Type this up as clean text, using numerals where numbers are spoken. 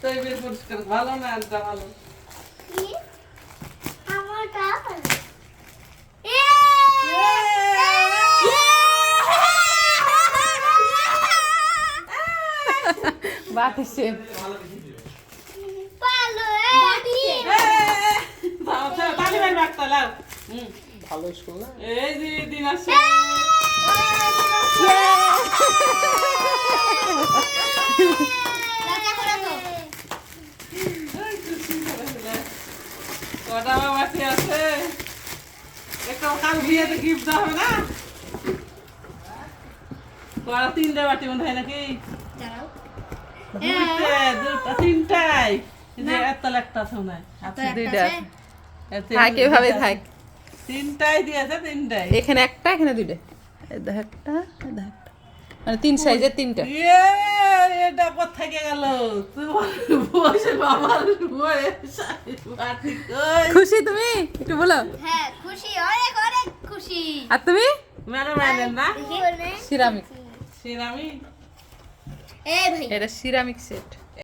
table পরিষ্কার ভালো না এটা ভালো আমারটা বাটি শেপ পালো তালি মারি বার্তা লাও ভালো স্কুল না এই যে দিন আসছে কটা বাটি আছে একটা কাল বিয়েতে গিফট দেওয়া হবে না কটা তিনটে বাটি মনে হয় নাকি দুটা তিনটাই যে এত একটা আছে মনে হয় আচ্ছা দুইটা থাক এভাবে থাক তিনটাই দিয়েছে তিনটাই এখানে একটা এখানে দুইটা এই দেখ একটা এই দেখ একটা মানে তিন সাইজের তিনটা ইয়ে এটা কোথায় গেল তোমার বসে বাবার বয়স বাটি কই খুশি তুমি একটু বলো হ্যাঁ খুশি অনেক অনেক খুশি আর তুমি মেরো মাইলেন না সিরামিক সিরামি এই ভাই এটা সিরামিক সেট